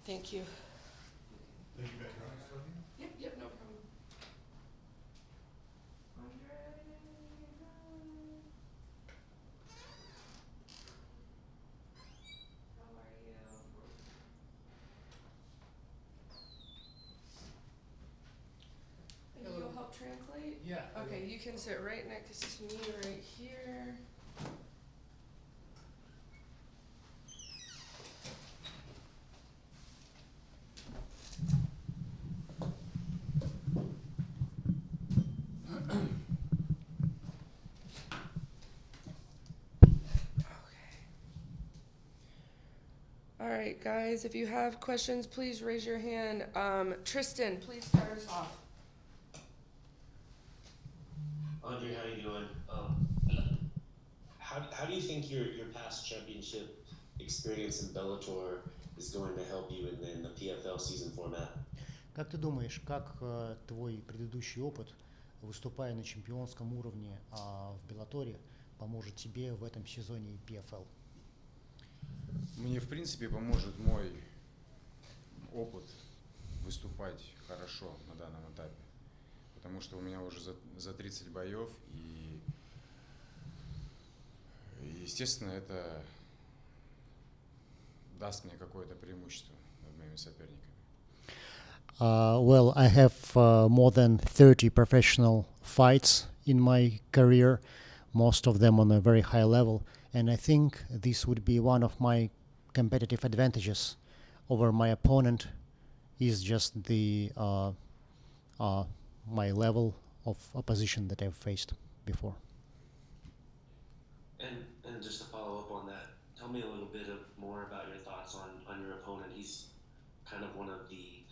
Thank you. Thank you, Becky. Yep, no problem. And you'll help translate? Yeah. Okay, you can sit right next to me right here. All right, guys, if you have questions, please raise your hand. Tristan, please start us off. Andre, how you doing? How do you think your past championship experience in Bellator is going to help you in the PFL season format? Как ты думаешь, как твой предыдущий опыт, выступая на чемпионском уровне в Беллаторе, поможет тебе в этом сезоне PFL? Мне, в принципе, поможет мой опыт выступать хорошо на данном этапе. Потому что у меня уже за 30 боев, и, естественно, это даст мне какое-то преимущество над моими соперниками. Well, I have more than 30 professional fights in my career, most of them on a very high level, and I think this would be one of my competitive advantages over my opponent is just the my level of opposition that I've faced before. And just to follow up on that, tell me a little bit more about your thoughts on your opponent. He's kind of one of the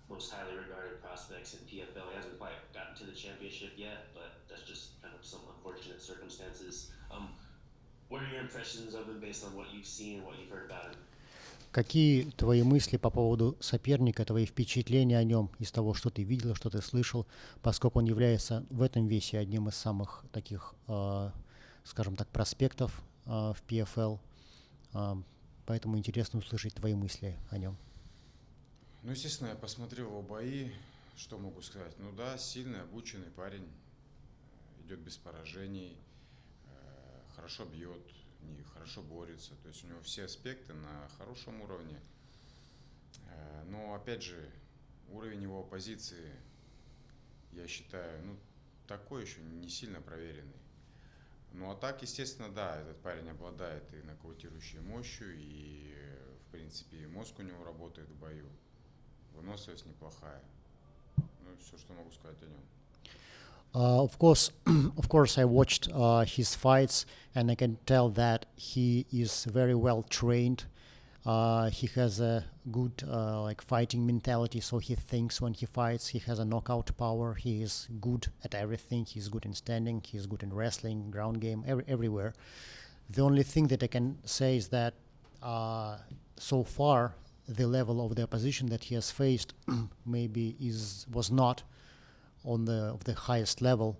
most highly regarded prospects in PFL. He hasn't quite gotten to the championship yet, but that's just kind of some unfortunate circumstances. What are your impressions of him based on what you've seen and what you've heard about him? Какие твои мысли по поводу соперника, твои впечатления о нем из того, что ты видел, что ты слышал, поскольку он является в этом весе одним из самых таких, скажем так, проспектов в PFL, поэтому интересно услышать твои мысли о нем. Ну, естественно, я посмотрел его бои, что могу сказать? Ну да, сильный, обученный парень, идет без поражений, хорошо бьет, хорошо борется, то есть у него все аспекты на хорошем уровне. Но, опять же, уровень его оппозиции, я считаю, ну, такой еще не сильно проверенный. Ну, а так, естественно, да, этот парень обладает и нокаутирующей мощью, и, в принципе, и мозг у него работает в бою. Выносливость неплохая. Ну, все, что могу сказать о нем. Of course, I watched his fights, and I can tell that he is very well trained. He has a good like fighting mentality, so he thinks when he fights. He has a knockout power. He is good at everything. He's good in standing. He's good in wrestling, ground game, everywhere. The only thing that I can say is that so far the level of the opposition that he has faced maybe was not on the highest level,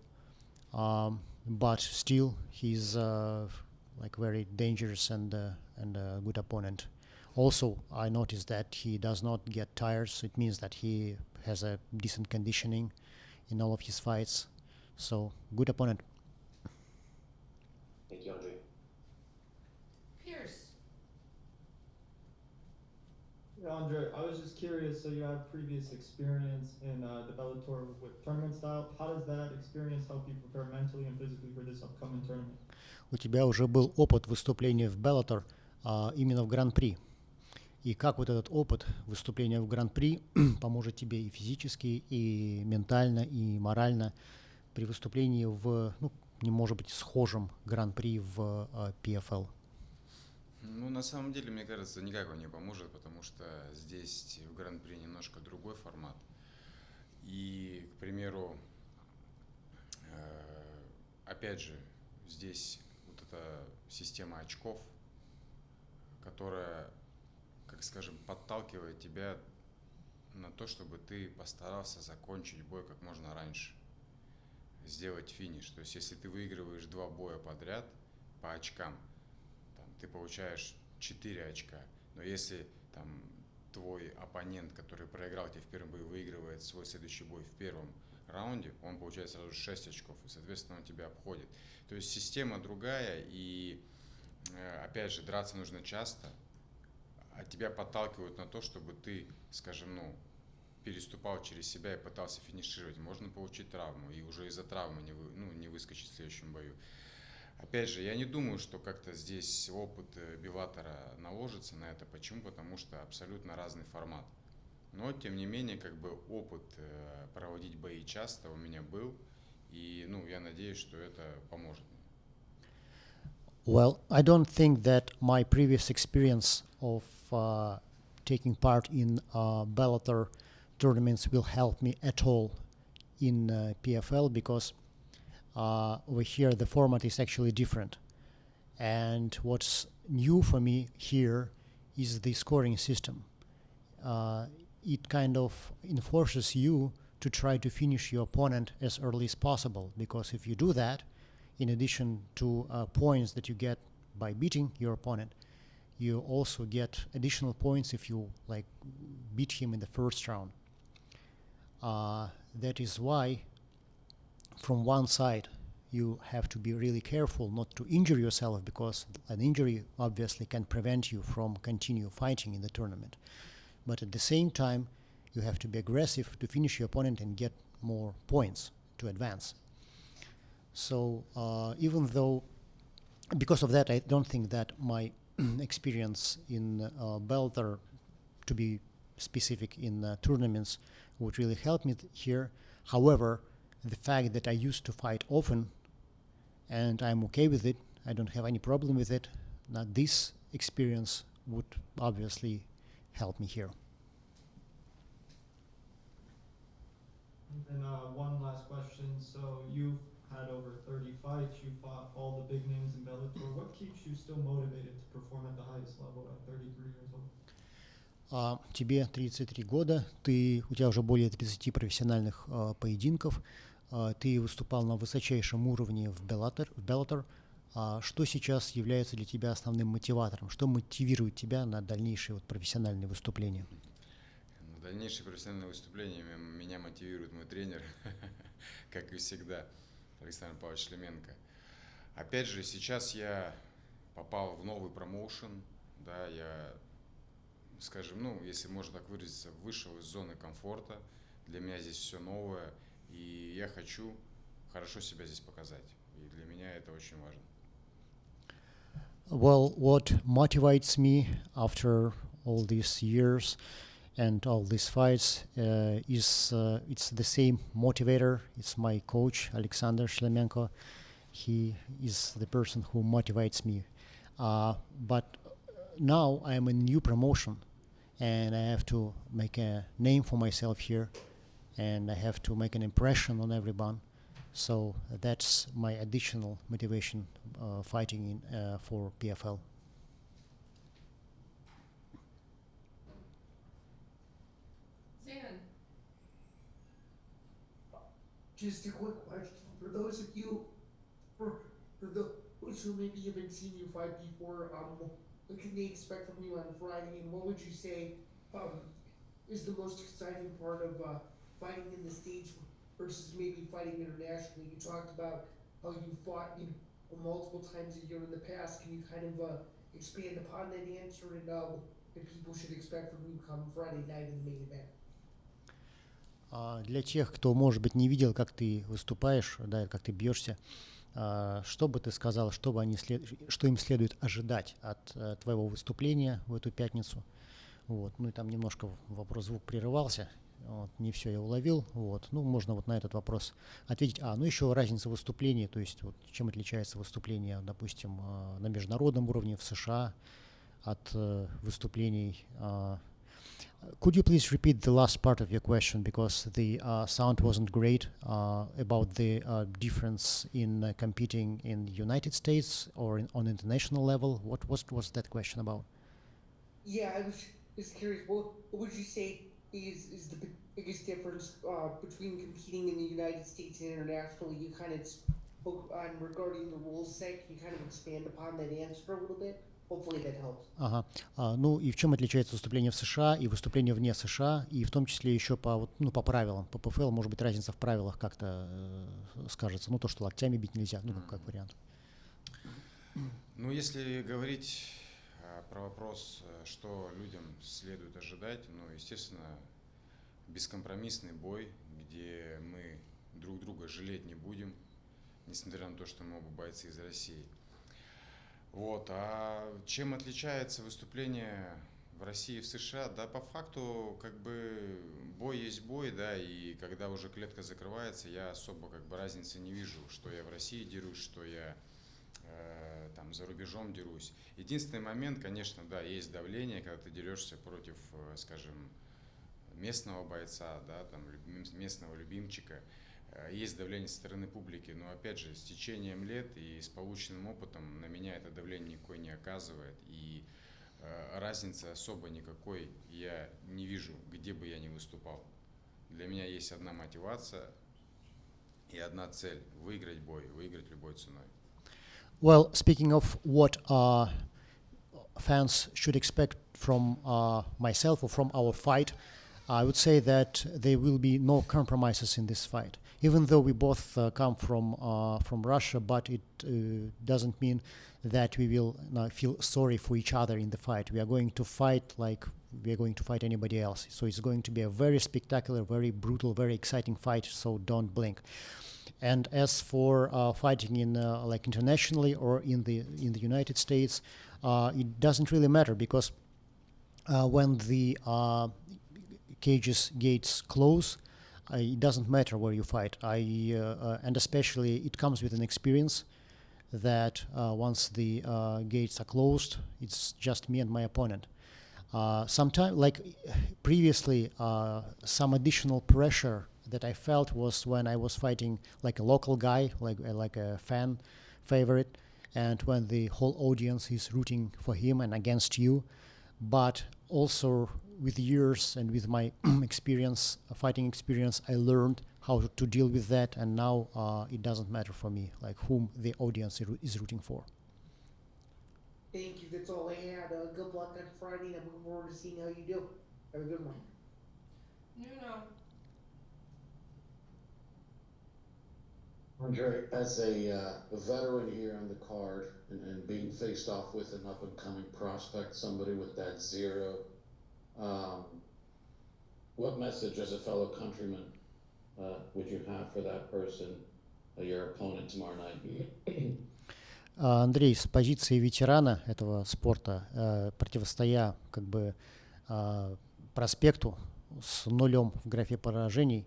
but still he's like very dangerous and a good opponent. Also, I noticed that he does not get tired, so it means that he has a decent conditioning in all of his fights. So, good opponent. Thank you, Andre. Pierce. Yeah, Andre, I was just curious. So you have previous experience in the Bellator with tournament style. How does that experience help you prepare mentally and physically for this upcoming tournament? У тебя уже был опыт выступления в Bellator именно в Гран-при. И как вот этот опыт выступления в Гран-при поможет тебе и физически, и ментально, и морально при выступлении в, ну, не может быть, схожем Гран-при в PFL? Ну, на самом деле, мне кажется, никак он не поможет, потому что здесь в Гран-при немножко другой формат. И, к примеру, опять же, здесь вот эта система очков, которая, как скажем, подталкивает тебя на то, чтобы ты постарался закончить бой как можно раньше, сделать финиш. То есть, если ты выигрываешь 2 боя подряд по очкам, там, ты получаешь 4 очка. Но если там твой оппонент, который проиграл тебе в первом бою, выигрывает свой следующий бой в первом раунде, он получает сразу 6 очков, и, соответственно, он тебя обходит. То есть система другая, и, опять же, драться нужно часто, а тебя подталкивают на то, чтобы ты, скажем, переступал через себя и пытался финишировать. Можно получить травму, и уже из-за травмы не выскочить в следующем бою. Опять же, я не думаю, что как-то здесь опыт Беллатора наложится на это. Почему? Потому что абсолютно разный формат. Но, тем не менее, как бы опыт проводить бои часто у меня был. И, я надеюсь, что это поможет мне. Well, I don't think that my previous experience of taking part in Bellator tournaments will help me at all in PFL because over here the format is actually different. And what's new for me here is the scoring system. It kind of enforces you to try to finish your opponent as early as possible, because if you do that, in addition to points that you get by beating your opponent, you also get additional points if you beat him in the first round. That is why, from one side, you have to be really careful not to injure yourself, because an injury obviously can prevent you from continue fighting in the tournament. But at the same time, you have to be aggressive to finish your opponent and get more points to advance. So even though, because of that, I don't think that my experience in Bellator, to be specific in tournaments, would really help me here. However, the fact that I used to fight often and I'm okay with it, I don't have any problem with it, that this experience would obviously help me here. And one last question. So you've had over 30 fights. You fought all the big names in Bellator. What keeps you still motivated to perform at the highest level at 33 years old? Тебе 33 года, у тебя уже более 30 профессиональных поединков, ты выступал на высочайшем уровне в Bellator. Что сейчас является для тебя основным мотиватором? Что мотивирует тебя на дальнейшие профессиональные выступления? На дальнейшие профессиональные выступления меня мотивирует мой тренер, как и всегда, Александр Павлович Шлеменко. Опять же, сейчас я попал в новый промоушен, да, я, скажем, если можно так выразиться, вышел из зоны комфорта. Для меня здесь все новое, и я хочу хорошо себя здесь показать. И для меня это очень важно. Well, what motivates me after all these years and all these fights is it's the same motivator. It's my coach, Alexander Shlemenko. He is the person who motivates me. But now I am in a new promotion, and I have to make a name for myself here, and I have to make an impression on everyone. So that's my additional motivation fighting for PFL. Zan. Just a quick question for those of you, for those who maybe haven't seen you fight before. What can they expect from you on Friday, and what would you say is the most exciting part of fighting in the States versus maybe fighting internationally? You talked about how you fought multiple times a year in the past. Can you kind of expand upon that answer and what people should expect from you come Friday night in the main event? Для тех, кто, может быть, не видел, как ты выступаешь, да, как ты бьешься, что бы ты сказал, что им следует ожидать от твоего выступления в эту пятницу? Вот. Ну и там немножко звук прерывался, не все я уловил. Можно на этот вопрос ответить. Еще разница выступлений, то есть чем отличается выступление, допустим, на международном уровне в США от выступлений. Could you please repeat the last part of your question, because the sound wasn't great, about the difference in competing in the United States or on international level? What was that question about? Yeah, I was just curious. What would you say is the biggest difference between competing in the United States and internationally? You kind of spoke on regarding the rule set. Can you kind of expand upon that answer a little bit? Hopefully that helps. Ага. Ну и в чем отличается выступление в США и выступление вне США, и в том числе еще по, ну, по правилам, по ПФЛ, может быть, разница в правилах как-то скажется, ну то, что локтями бить нельзя, ну как вариант. Ну, если говорить про вопрос, что людям следует ожидать, ну, естественно, бескомпромиссный бой, где мы друг друга жалеть не будем, несмотря на то, что мы оба бойцы из России. Вот. А чем отличается выступление в России и в США? Да, по факту, как бы, бой есть бой, да, и когда уже клетка закрывается, я особо, как бы, разницы не вижу, что я в России дерусь, что я там за рубежом дерусь. Единственный момент, конечно, да, есть давление, когда ты дерешься против, скажем, местного бойца, да, там, местного любимчика. Есть давление со стороны публики, но опять же, с течением лет и с полученным опытом на меня это давление никакой не оказывает. И разницы особо никакой я не вижу, где бы я ни выступал. Для меня есть одна мотивация и одна цель – выиграть бой, выиграть любой ценой. Well, speaking of what fans should expect from myself or from our fight, I would say that there will be no compromises in this fight. Even though we both come from Russia, but it doesn't mean that we will feel sorry for each other in the fight. We are going to fight like we are going to fight anybody else. So it's going to be a very spectacular, very brutal, very exciting fight. So don't blink. And as for fighting in like internationally or in the United States, it doesn't really matter because when the cages gates close, it doesn't matter where you fight. And especially it comes with an experience that once the gates are closed, it's just me and my opponent. Sometimes, like previously, some additional pressure that I felt was when I was fighting like a local guy, like a fan favorite, and when the whole audience is rooting for him and against you. But also with years and with my experience, fighting experience, I learned how to deal with that, and now it doesn't matter for me, like whom the audience is rooting for. Thank you. That's all I had. Good luck on Friday, and I'm looking forward to seeing how you do. Have a good one. Nuno. Andre, as a veteran here on the card and being faced off with an up-and-coming prospect, somebody with that zero, what message as a fellow countryman would you have for that person, your opponent tomorrow night? Андрей, с позиции ветерана этого спорта, противостоя как бы проспекту с нулем в графе поражений,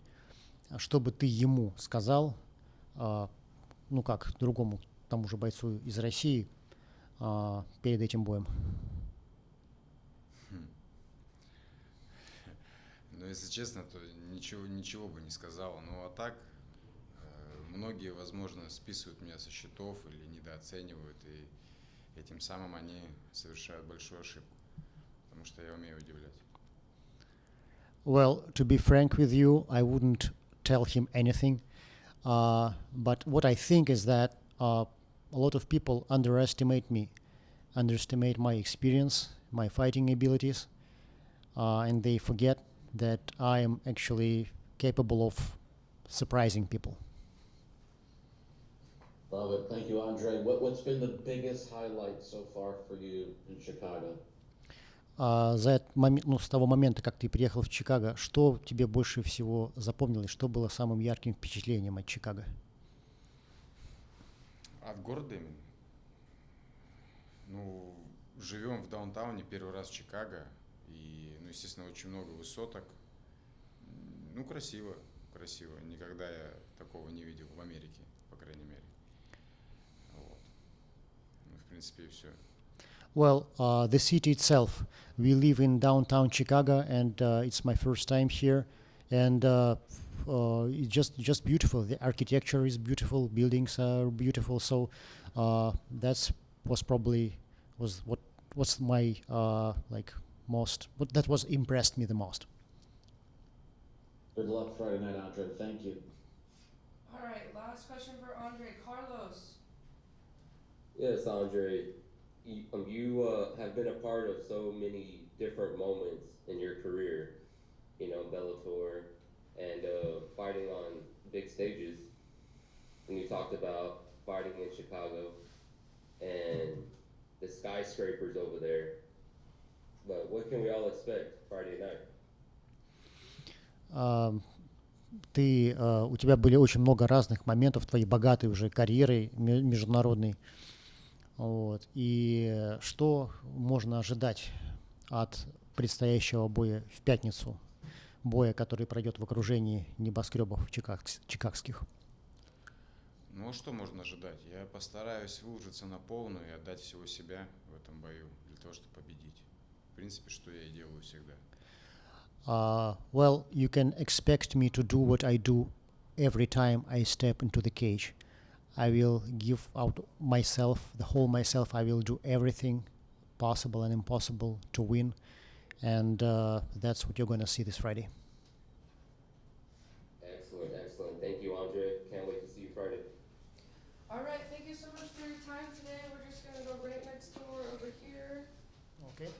что бы ты ему сказал, ну как другому тому же бойцу из России перед этим боем? Ну, если честно, то ничего бы не сказал. Ну, а так, многие, возможно, списывают меня со счетов или недооценивают, и этим самым они совершают большую ошибку, потому что я умею удивлять. Well, to be frank with you, I wouldn't tell him anything. But what I think is that a lot of people underestimate me, underestimate my experience, my fighting abilities, and they forget that I am actually capable of surprising people. Love it. Thank you, Andre. What's been the biggest highlight so far for you in Chicago? За этот момент, ну, с того момента, как ты приехал в Чикаго, что тебе больше всего запомнилось, что было самым ярким впечатлением от Чикаго? От города именно? Ну, живем в даунтауне, первый раз в Чикаго, и, ну, естественно, очень много высоток. Ну, красиво, красиво. Никогда я такого не видел в Америке, по крайней мере. Вот. Ну, в принципе, и все. Well, the city itself. We live in downtown Chicago, and it's my first time here, and it's just beautiful. The architecture is beautiful, buildings are beautiful. So that's was probably what's my like most that was impressed me the most. Good luck Friday night, Andre. Thank you. All right, last question for Andre. Carlos. Yes, Andre. you have been a part of so many different moments in your career, Bellator, and fighting on big stages. And you talked about fighting in Chicago and the skyscrapers over there. But what can we all expect Friday night? У тебя были очень много разных моментов твоей богатой уже карьерой международной. Вот. И что можно ожидать от предстоящего боя в пятницу? Боя, который пройдет в окружении небоскребов чикагских. Ну, а что можно ожидать? Я постараюсь выложиться на полную и отдать всего себя в этом бою для того, чтобы победить. В принципе, что я и делаю всегда. Well, you can expect me to do what I do every time I step into the cage. I will give out myself, the whole myself. I will do everything possible and impossible to win. And that's what you're going to see this Friday. Excellent, excellent. Thank you, Andre. Can't wait to see you Friday. All right, thank you so much for your time today. We're just gonna go right next door over here. Okay.